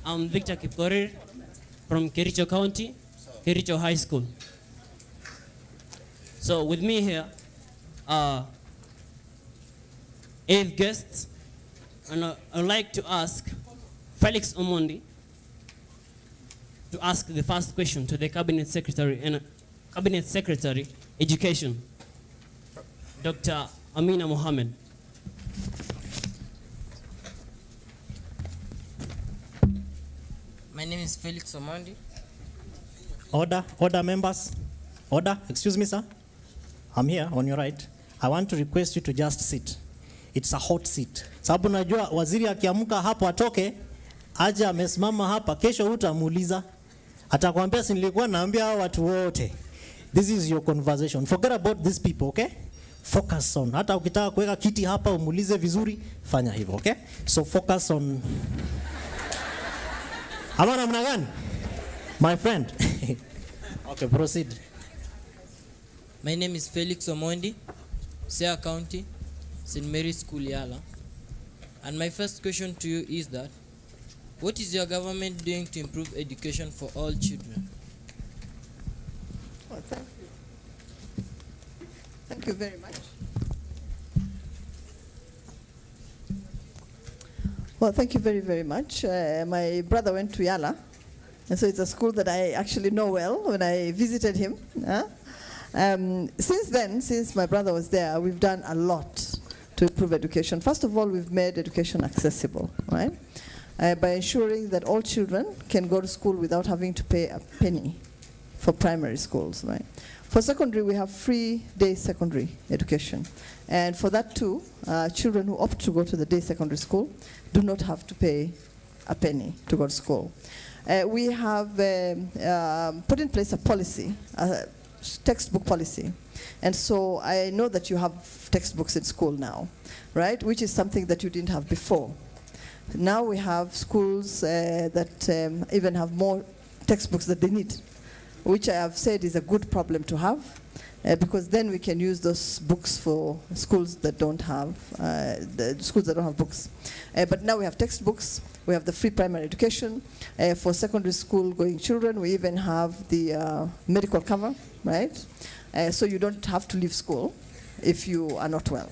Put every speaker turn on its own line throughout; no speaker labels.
I'm Victor Kipkorir from Kericho County, Kericho High School. So with me here are 8 guests, and I'd like to ask Felix Omondi to ask the first question to the Cabinet Secretary, Education, Dr. Amina Mohammed.
My name is Felix Omondi.
Order members. Order, excuse me sir. I'm here on your right. I want to request you to just sit. It's a hot seat. Sababu najua waziri akiamka hapo atoke, aje amesimama hapa, kesho hutamuuliza. Atakwambia si nilikuwa naambia hao watu wote. This is your conversation. Forget about these people, okay? Focus on. Hata ukitaka kuweka kiti hapa umuulize vizuri, fanya hivyo, okay? So focus on. Ama namna gani? My friend. Okay, proceed.
My name is Felix Omondi, Siaya County, St. Mary's School, Yala. And my first question to you is that, what is your government doing to improve education for all children?
Well, thank you. Thank you very much. Well, thank you very, very much. My brother went to Yala, and so it's a school that I actually know well when I visited him. Since then, since my brother was there, we've done a lot to improve education. First of all, we've made education accessible, right? By ensuring that all children can go to school without having to pay a penny for primary schools, right? For secondary, we have free day secondary education. And for that too, children who opt to go to the day secondary school do not have to pay a penny to go to school. We have put in place a policy, textbook policy. And so I know that you have textbooks in school now, right? Which is something that you didn't have before. Now we have schools that even have more textbooks that they need, which I have said is a good problem to have, because then we can use those books for schools that don't have, books. But now we have textbooks, we have the free primary education. For secondary school going children, we even have the medical cover, right? So you don't have to leave school if you are not well.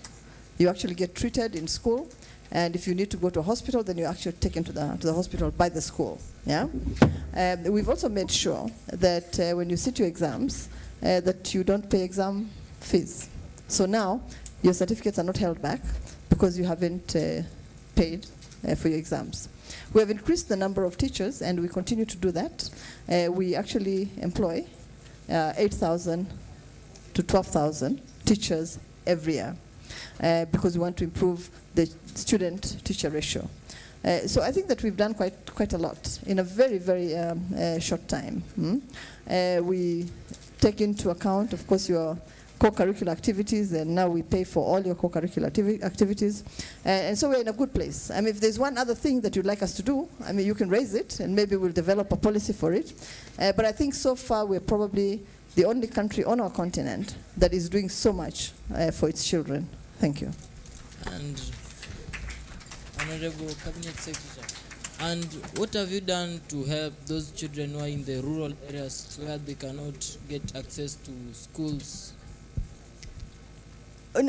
You actually get treated in school, and if you need to go to a hospital, then you're actually taken to the hospital by the school. Yeah. We've also made sure that when you sit your exams, that you don't pay exam fees. So now your certificates are not held back because you haven't paid for your exams. We have increased the number of teachers, and we continue to do that. We actually employ 8,000 to 12,000 teachers every year because we want to improve the student-teacher ratio. So I think that we've done quite a lot in a very, very short time. We take into account, of course, your co-curricular activities, and now we pay for all your co-curricular activities. And so we're in a good place. I mean, if there's one other thing that you'd like us to do, I mean, you can raise it, and maybe we'll develop a policy for it. But I think so far we're probably the only country on our continent that is doing so much for its children. Thank you.
And Honorable Cabinet Secretary, and what have you done to help those children who are in the rural areas where they cannot get access to schools?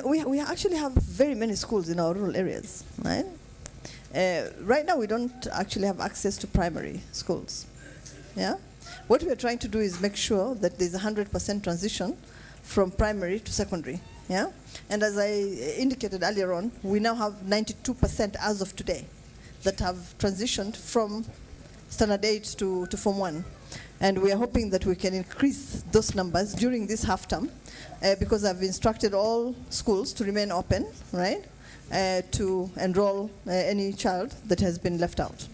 We actually have very many schools in our rural areas, right? Right now we don't actually have access to primary schools. Yeah? What we are trying to do is make sure that there's 100% transition from primary to secondary. Yeah? And as I indicated earlier on, we now have 92% as of today that have transitioned from standard 8 to Form 1. And we are hoping that we can increase those numbers during this half term because I've instructed all schools to remain open, right, to enroll any child that has been left out.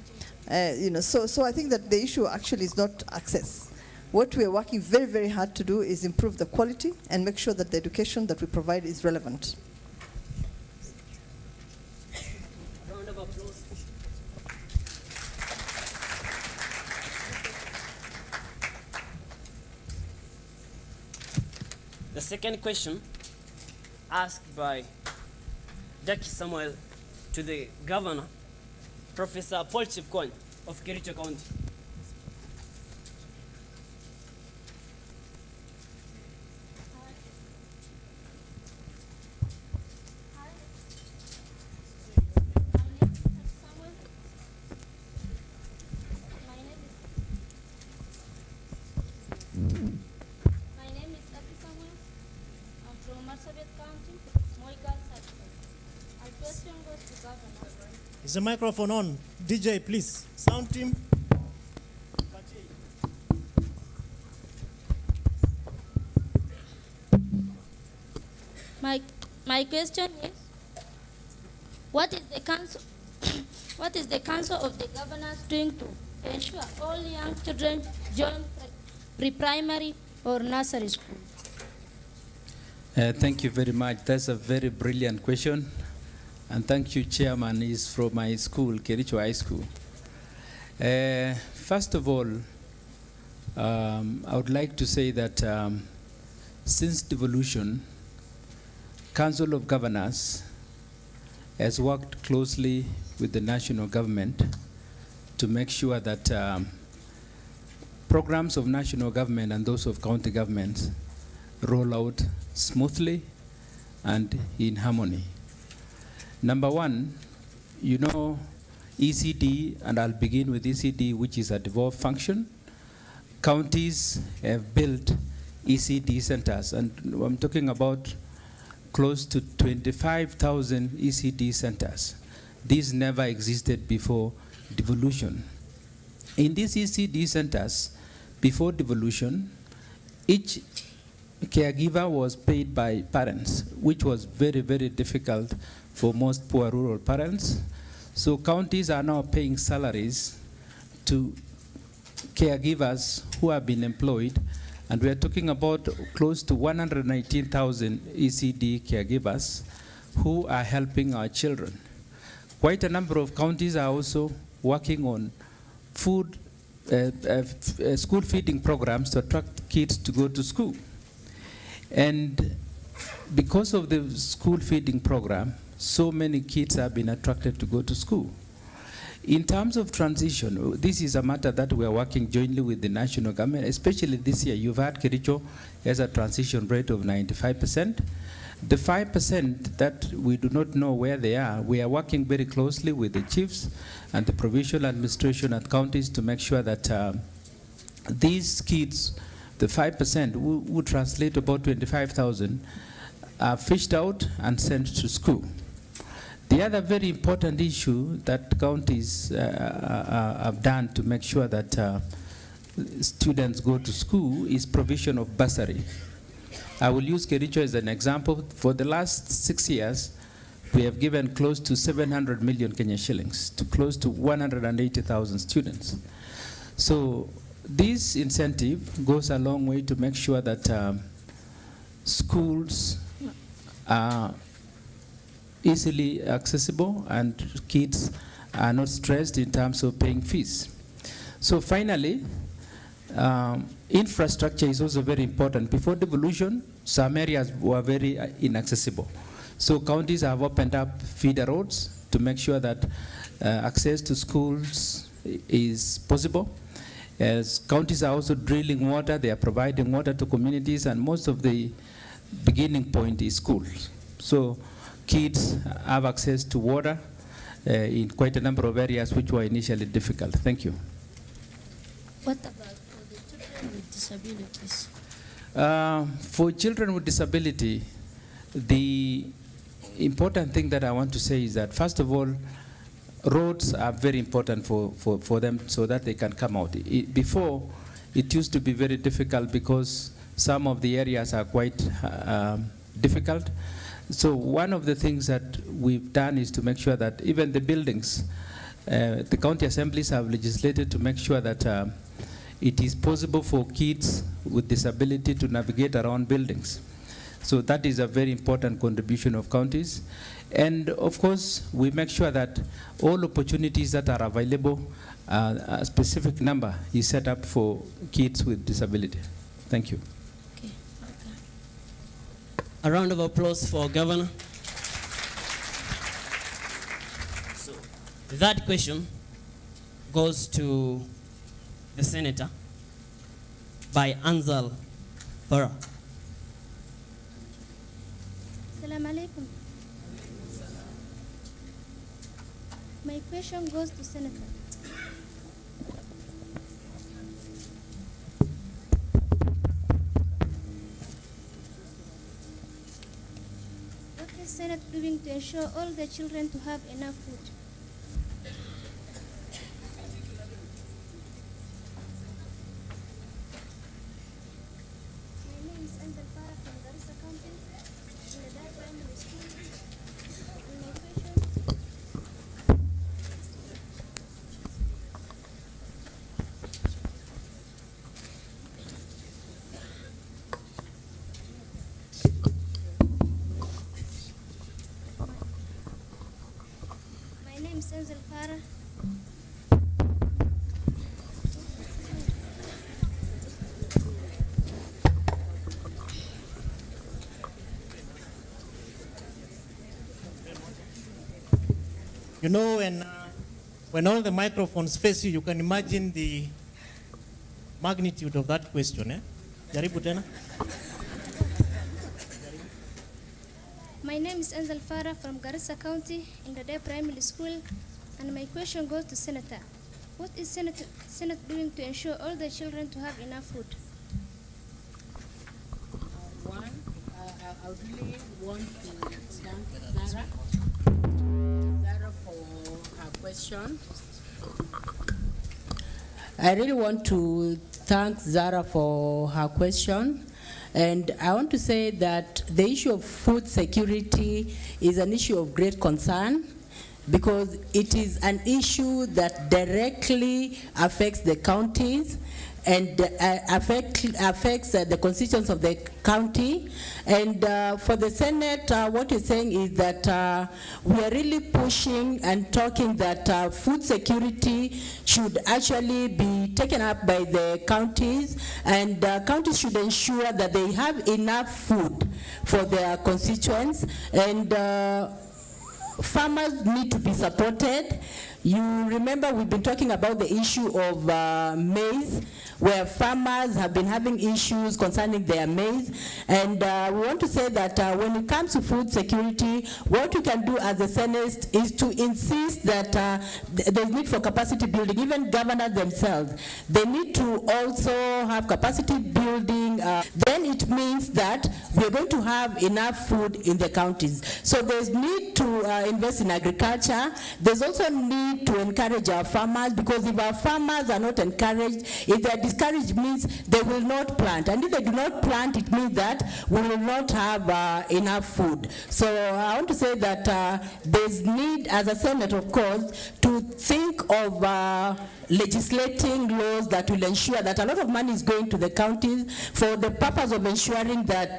So I think that the issue actually is not access. What we are working very, very hard to do is improve the quality and make sure that the education that we provide is relevant.
Round of applause. The second question asked by Jackie Samuel to the governor, Professor Paul Chipkwony. of Kericho County.
My name is Lucky Samuel. I'm from Marsabit County, Moigal Circle. Our question goes to Governor.
Is the microphone on? DJ, please. Sound team.
My question is, what is the council what is the Council of the Governors doing to ensure all young children join pre-primary or nursery school?
Thank you very much. That's a very brilliant question. And thank you, Chairman. He's from my school, Kericho High School. First of all, I would like to say that since devolution, Council of Governors has worked closely with the national government to make sure that programs of national government and those of county governments roll out smoothly and in harmony. Number one, you know, ECD, and I'll begin with ECD, which is a devolved function. Counties have built ECD centers, and I'm talking about close to 25,000 ECD centers. These never existed before devolution. In these ECD centers, before devolution, each caregiver was paid by parents, which was very, very difficult for most poor rural parents. So counties are now paying salaries to caregivers who have been employed, and we are talking about close to 119,000 ECD caregivers who are helping our children. Quite a number of counties are also working on food, school feeding programs to attract kids to go to school. And because of the school feeding program, so many kids have been attracted to go to school. In terms of transition, this is a matter that we are working jointly with the national government, especially this year. You've had Kericho has a transition rate of 95%. The 5% that we do not know where they are, we are working very closely with the chiefs and the provincial administration at counties to make sure that these kids, the 5%, who translate about 25,000, are fished out and sent to school. The other very important issue that counties have done to make sure that students go to school is provision of bursary. I will use Kericho as an example. For the last 6 years, we have given close to 700 million Kenya shillings to close to 180,000 students. So this incentive goes a long way to make sure that schools are easily accessible and kids are not stressed in terms of paying fees. So finally, infrastructure is also very important. Before devolution, some areas were very inaccessible. So counties have opened up feeder roads to make sure that access to schools is possible. As counties are also drilling water, they are providing water to communities, and most of the beginning point is schools. So kids have access to water in quite a number of areas which were initially difficult. Thank you.
What about for the children with disabilities?
For children with disability, the important thing that I want to say is that, first of all, roads are very important for them so that they can come out. Before, it used to be very difficult because some of the areas are quite difficult. So one of the things that we've done is to make sure that even the buildings, the county assemblies have legislated to make sure that it is possible for kids with disability to navigate around buildings. So that is a very important contribution of counties. And of course, we make sure that all opportunities that are available, a specific number is set up for kids with disability. Thank you.
Okay.
A round of applause for Governor. So, the third question goes to the senator by Anzal Farah.
Assalamu alaikum. My question goes to Senator. What is Senate doing to ensure all the children to have enough food? My name is Angel Farah from Garissa County, in the Dar Primary School. And my question, my name is Angel Farah.
You know, when all the microphones face you, you can imagine the magnitude of that question. Jaribu tena.
My name is Angel Farah from Garissa County in the Day Primary School, and my question goes to Senator. What is Senate doing to ensure all the children to have enough food?
I really want to thank Zara for her question. I really want to thank Zara for her question. And I want to say that the issue of food security is an issue of great concern because it is an issue that directly affects the counties and affects the constituents of the county. And for the Senate, what you're saying is that we are really pushing and talking that food security should actually be taken up by the counties, and counties should ensure that they have enough food for their constituents, and farmers need to be supported. You remember we've been talking about the issue of maize, where farmers have been having issues concerning their maize. And we want to say that when it comes to food security, what we can do as a Senate is to insist that there's need for capacity building. Even governors themselves, they need to also have capacity building. Then it means that we're going to have enough food in the counties. So there's need to invest in agriculture. There's also need to encourage our farmers, because if our farmers are not encouraged, if they're discouraged, means they will not plant. And if they do not plant, it means that we will not have enough food. So I want to say that there's need, as a Senate, of course, to think of legislating laws that will ensure that a lot of money is going to the counties for the purpose of ensuring that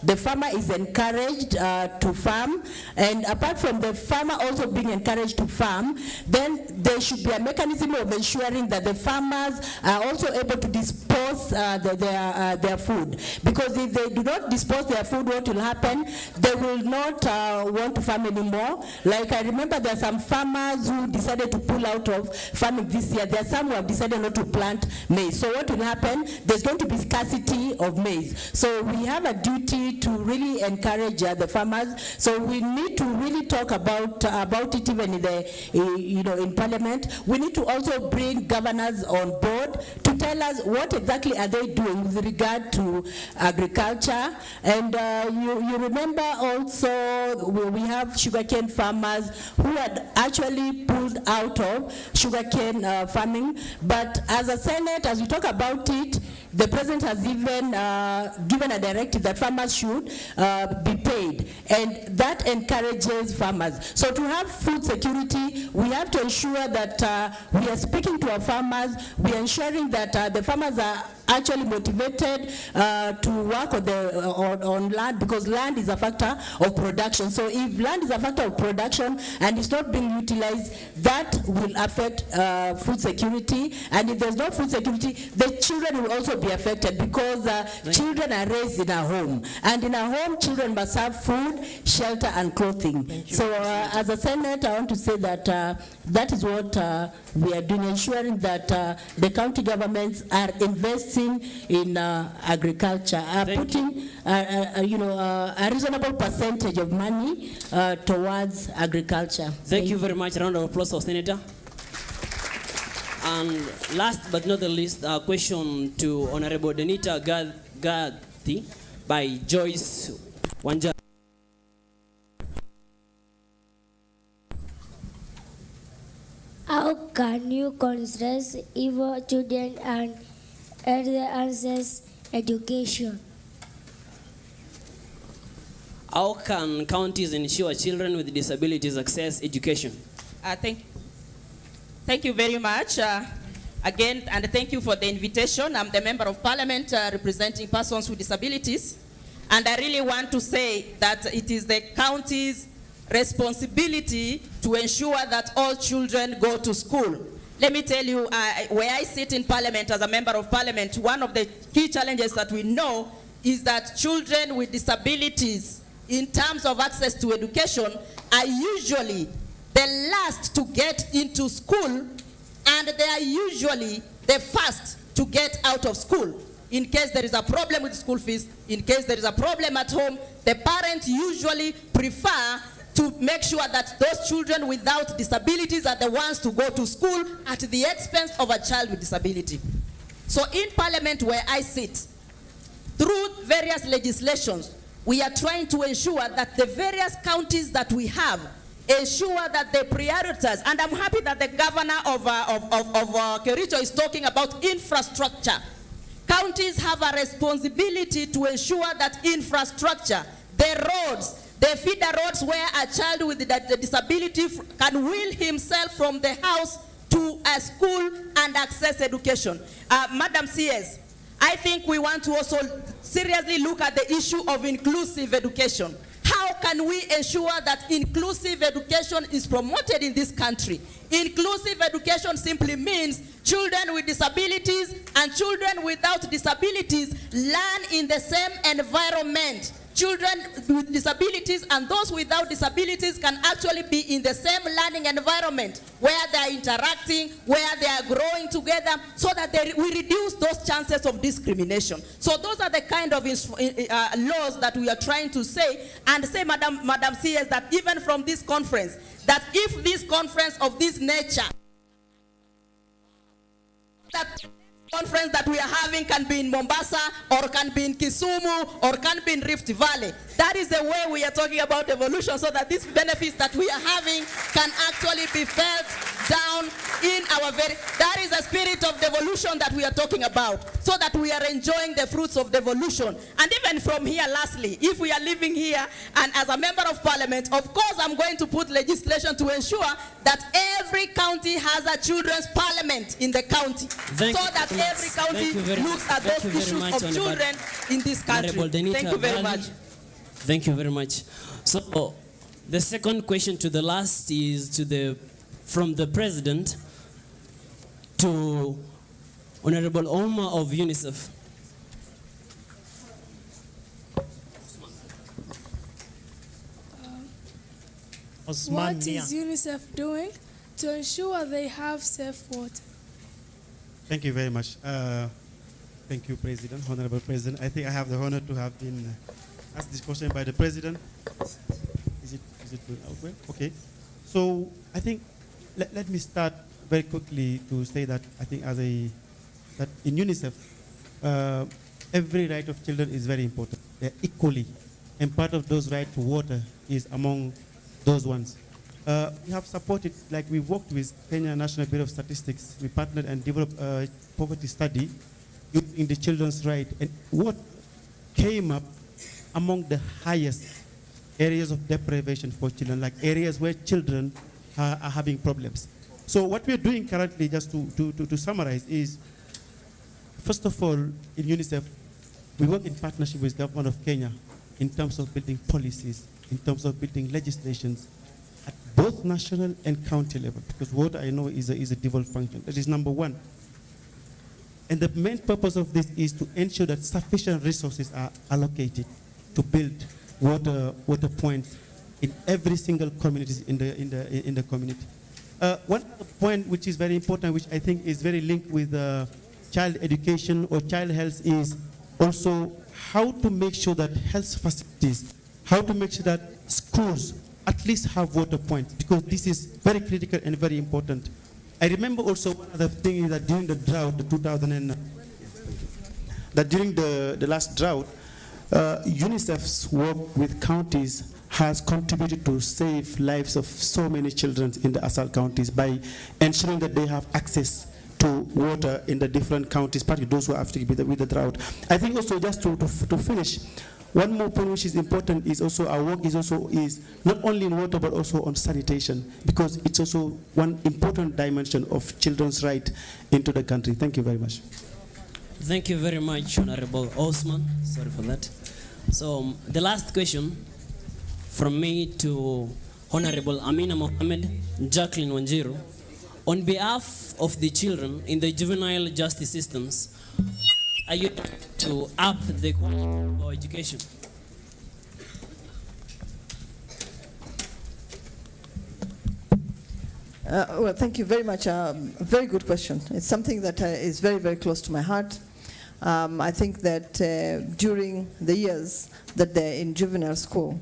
the farmer is encouraged to farm. And apart from the farmer also being encouraged to farm, then there should be a mechanism of ensuring that the farmers are also able to dispose their food. Because if they do not dispose their food, what will happen? They will not want to farm anymore. Like I remember there are some farmers who decided to pull out of farming this year. There are some who have decided not to plant maize. So what will happen? There's going to be scarcity of maize. So we have a duty to really encourage the farmers. So we need to really talk about it even in the in Parliament. We need to also bring governors on board to tell us what exactly are they doing with regard to agriculture. And you remember also we have sugarcane farmers who had actually pulled out of sugarcane farming. But as a Senate, as we talk about it, the President has even given a directive that farmers should be paid, and that encourages farmers. So to have food security, we have to ensure that we are speaking to our farmers, we are ensuring that the farmers are actually motivated to work on land, because land is a factor of production. So if land is a factor of production and it's not being utilized, that will affect food security. And if there's no food security, the children will also be affected, because children are raised in a home. And in a home, children must have food, shelter, and clothing. So as a Senate, I want to say that that is what we are doing, ensuring that the county governments are investing in agriculture, putting a reasonable percentage of money towards agriculture.
Thank you very much. Round of applause for Senator. And last but not the least, a question to Honorable Denita Gathi by Joyce Wanja.
How can you consider evil children and enhance education?
How can counties ensure children with disabilities access education?
Thank you very much. Again, and thank you for the invitation. I'm the Member of Parliament representing persons with disabilities. And I really want to say that it is the county's responsibility to ensure that all children go to school. Let me tell you, where I sit in Parliament as a Member of Parliament, one of the key challenges that we know is that children with disabilities, in terms of access to education, are usually the last to get into school, and they are usually the first to get out of school. In case there is a problem with school fees, in case there is a problem at home, the parents usually prefer to make sure that those children without disabilities are the ones to go to school at the expense of a child with disability. So in Parliament where I sit, through various legislations, we are trying to ensure that the various counties that we have ensure that they prioritize. And I'm happy that the governor of Kericho is talking about infrastructure. Counties have a responsibility to ensure that infrastructure, the roads, the feeder roads where a child with the disability can wheel himself from the house to a school and access education. Madam CS, I think we want to also seriously look at the issue of inclusive education. How can we ensure that inclusive education is promoted in this country? Inclusive education simply means children with disabilities and children without disabilities learn in the same environment. Children with disabilities and those without disabilities can actually be in the same learning environment where they are interacting, where they are growing together, so that we reduce those chances of discrimination. So those are the kind of laws that we are trying to say, and say, Madam CS, that even from this conference, that if this conference of this nature, that conference that we are having can be in Mombasa, or can be in Kisumu, or can be in Rift Valley. That is the way we are talking about devolution, so that these benefits that we are having can actually be felt down in our that is the spirit of devolution that we are talking about, so that we are enjoying the fruits of devolution. And even from here, lastly, if we are living here, and as a Member of Parliament, of course I'm going to put legislation to ensure that every county has a children's parliament in the county, every county looks at those issues of children in this country. Thank you very much.
Thank you very much. So the second question to the last is from the President to Honorable Omar of UNICEF.
What is UNICEF doing to ensure they have safe water?
Thank you very much. Thank you, President, Honorable President. I think I have the honor to have been asked this question by the President. Is it good? Okay. So I think let me start very quickly to say that I think that in UNICEF, every right of children is very important. They're equally, and part of those right to water is among those ones. We have supported, like we worked with Kenya National Bureau of Statistics. We partnered and developed a poverty study in the children's right. And what came up among the highest areas of deprivation for children, like areas where children are having problems. So what we're doing currently, just to summarize, is first of all, in UNICEF, we work in partnership with the government of Kenya in terms of building policies, in terms of building legislations at both national and county level, because what I know is a devolved function. That is number one. And the main purpose of this is to ensure that sufficient resources are allocated to build water points in every single community in the community. One other point which is very important, which I think is very linked with child education or child health, is also how to make sure that health facilities, how to make sure that schools at least have water points, because this is very critical and very important. I remember also one other thing is that during the drought, during the last drought, UNICEF's work with counties has contributed to save lives of so many children in the ASAL counties by ensuring that they have access to water in the different counties, particularly those who are affected with the drought. I think also, just to finish, one more point which is important is also our work is not only in water but also on sanitation, because it's also one important dimension of children's right into the country. Thank you very much.
Thank you very much, Honorable Osman. Sorry for that. So the last question from me to Honorable Amina Mohammed, Jacqueline Wanjiru. On behalf of the children in the juvenile justice systems, are you to up the quality of our education?
Well, thank you very much. Very good question. It's something that is very, very close to my heart. I think that during the years that they're in juvenile school,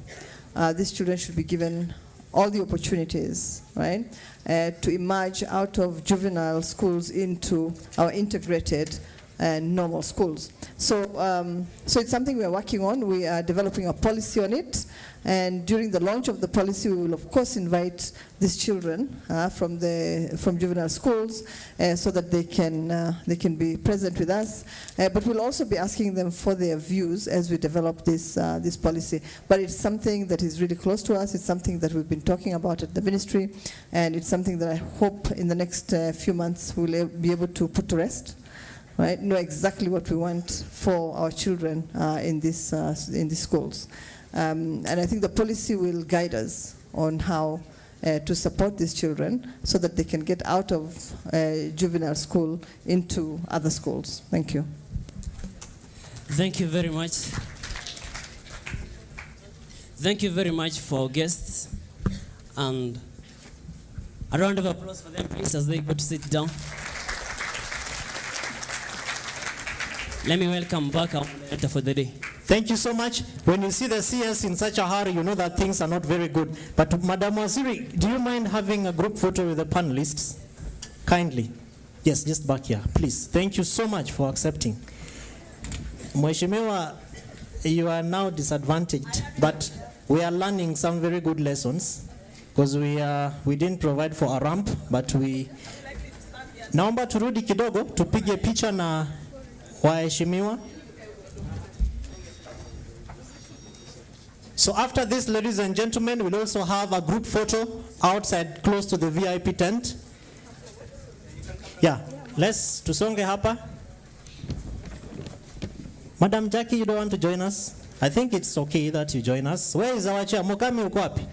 these children should be given all the opportunities, right, to emerge out of juvenile schools into our integrated and normal schools. So it's something we are working on. We are developing a policy on it, and during the launch of the policy, we will of course invite these children from juvenile schools so that they can be present with us. But we'll also be asking them for their views as we develop this policy. But it's something that is really close to us. It's something that we've been talking about at the ministry, and it's something that I hope in the next few months we'll be able to put to rest. Right, know exactly what we want for our children in these schools, and I think the policy will guide us on how to support these children so that they can get out of juvenile school into other schools. Thank you.
Thank you very much. Thank you very much for our guests, and a round of applause for them, please, as they go to sit down. Let me welcome back our moderator for the day.
Thank you so much. When you see the CS in such a hurry, you know that things are not very good. But Madam Waziri, do you mind having a group photo with the panelists? Kindly. Yes, just back here, please. Thank you so much for accepting. Mheshimiwa, you are now disadvantaged, but we are learning some very good lessons because we didn't provide for a ramp, but we... Naomba turudi kidogo, tupige picha na waheshimiwa. So after this, ladies and gentlemen, we'll also have a group photo outside close to the VIP tent. Yeah, let's tusonge hapa. Madam Jackie, you don't want to join us? I think it's okay that you join us. Where is our chair? Mukami uko wapi?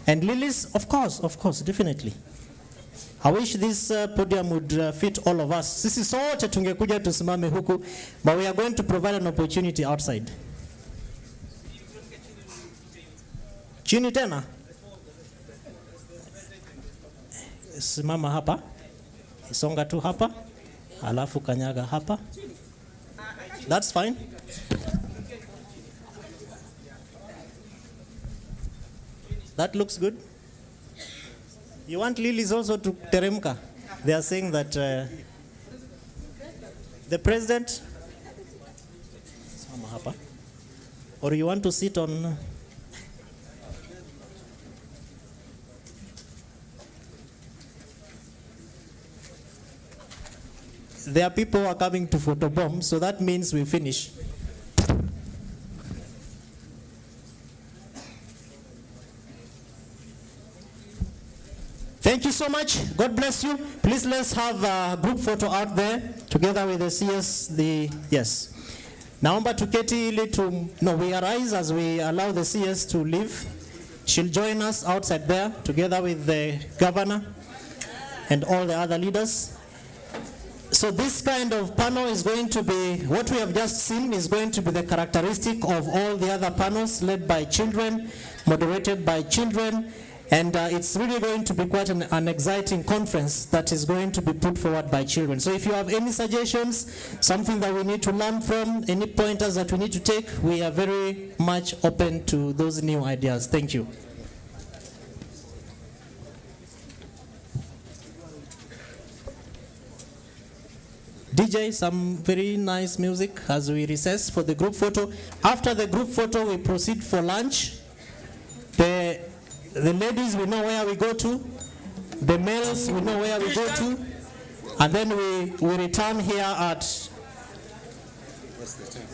And Lilies, of course, definitely. I wish this podium would fit all of us. Sisi sote tungekuja tusimame huku, but we are going to provide an opportunity outside. Chini tena? Simama hapa. Isonga tu hapa. Alafu kanyaga hapa. That's fine. That looks good. You want Lilies also to teremka? They are saying that the president, or you want to sit on? There are people who are coming to photobomb, so that means we finish. Thank Thank you so much. God bless you. Please let's have a group photo out there together with the CS. Yes. Naomba tuketi ili we arise as we allow the CS to leave. She'll join us outside there together with the governor and all the other leaders. So this kind of panel is going to be, what we have just seen is going to be the characteristic of all the other panels led by children, moderated by children, and it's really going to be quite an exciting conference that is going to be put forward by children. So if you have any suggestions, something that we need to learn from, any pointers that we need to take, we are very much open to those new ideas. Thank you. DJ, some very nice music as we recess for the group photo. After the group photo, we proceed for lunch. The ladies, we know where we go to. The males, we know where we go to. And then we return here at... What's the time?